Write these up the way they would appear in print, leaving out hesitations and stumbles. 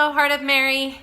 Hello, Heart of Mary.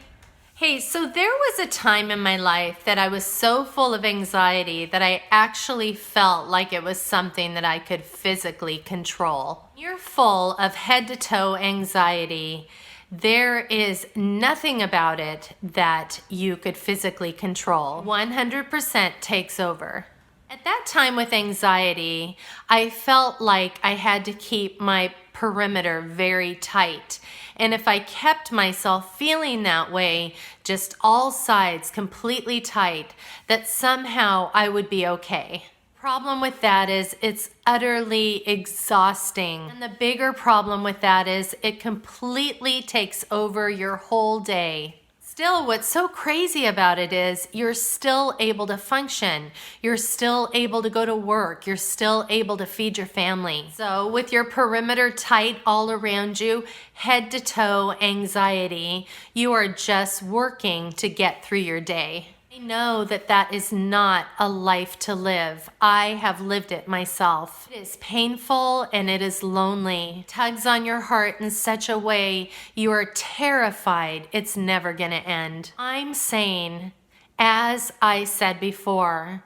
Hey, so there was a time in my life that I was so full of anxiety that I actually felt like it was something that I could physically control. You're full of head to toe anxiety. There is nothing about it that you could physically control. 100% takes over. At that time with anxiety, I felt like I had to keep my perimeter very tight. And if I kept myself feeling that way, just all sides completely tight, that somehow I would be okay. Problem with that is it's utterly exhausting. And the bigger problem with that is it completely takes over your whole day. Still, what's so crazy about it is you're still able to function. You're still able to go to work. You're still able to feed your family. So with your perimeter tight all around you, head to toe anxiety, you are just working to get through your day. I know that that is not a life to live. I have lived it myself. It is painful and it is lonely. It tugs on your heart in such a way you are terrified it's never going to end. I'm saying, as I said before,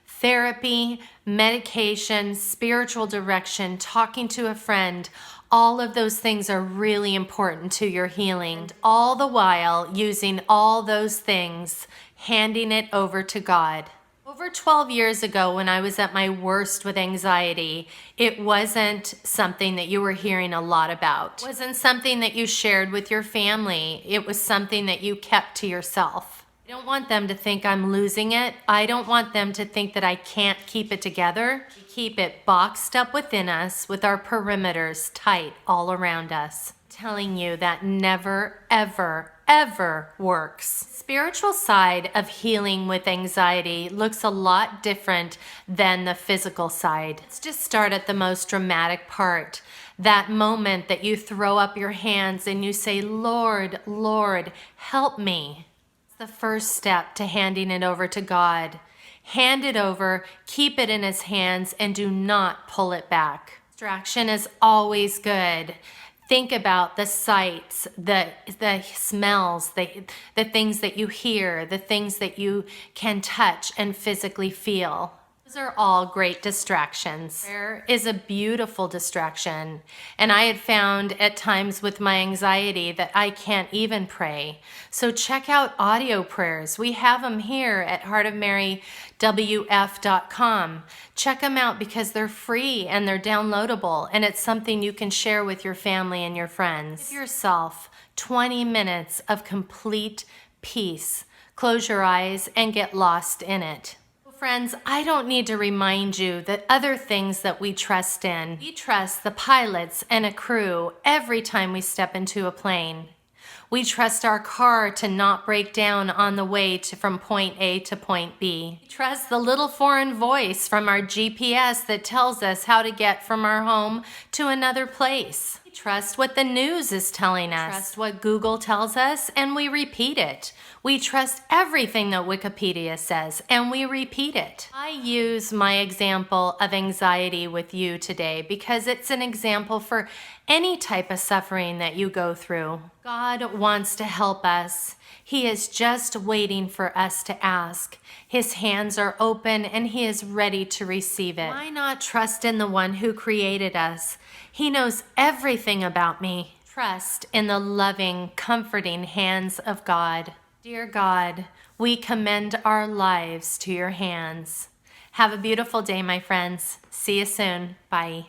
therapy, medication, spiritual direction, talking to a friend, all of those things are really important to your healing. And all the while using all those things, handing it over to God. Over 12 years ago, when I was at my worst with anxiety, it wasn't something that you were hearing a lot about. It wasn't something that you shared with your family. It was something that you kept to yourself. I don't want them to think I'm losing it. I don't want them to think that I can't keep it together. We keep it boxed up within us with our perimeters tight all around us. I'm telling you that never, ever works. Spiritual side of healing with anxiety looks a lot different than the physical side. Let's just start at the most dramatic part. That moment that you throw up your hands and you say, Lord, Lord, help me. The first step to handing it over to God. Hand it over, keep it in His hands, and do not pull it back. Distraction is always good. Think about the sights, the smells, the things that you hear, the things that you can touch and physically feel. Those are all great distractions. Prayer is a beautiful distraction. And I had found at times with my anxiety that I can't even pray. So check out audio prayers. We have them here at heartofmarywf.com. Check them out because they're free and they're downloadable. And it's something you can share with your family and your friends. Give yourself 20 minutes of complete peace. Close your eyes and get lost in it. Friends, I don't need to remind you that other things that we trust in. We trust the pilots and a crew every time we step into a plane. We trust our car to not break down on the way from point A to point B. We trust the little foreign voice from our GPS that tells us how to get from our home to another place. We trust what the news is telling us. We trust what Google tells us, and we repeat it. We trust everything that Wikipedia says, and we repeat it. I use my example of anxiety with you today because it's an example for any type of suffering that you go through. God wants to help us. He is just waiting for us to ask. His hands are open and He is ready to receive it. Why not trust in the one who created us? He knows everything about me. Trust in the loving, comforting hands of God. Dear God, we commend our lives to your hands. Have a beautiful day, my friends. See you soon. Bye.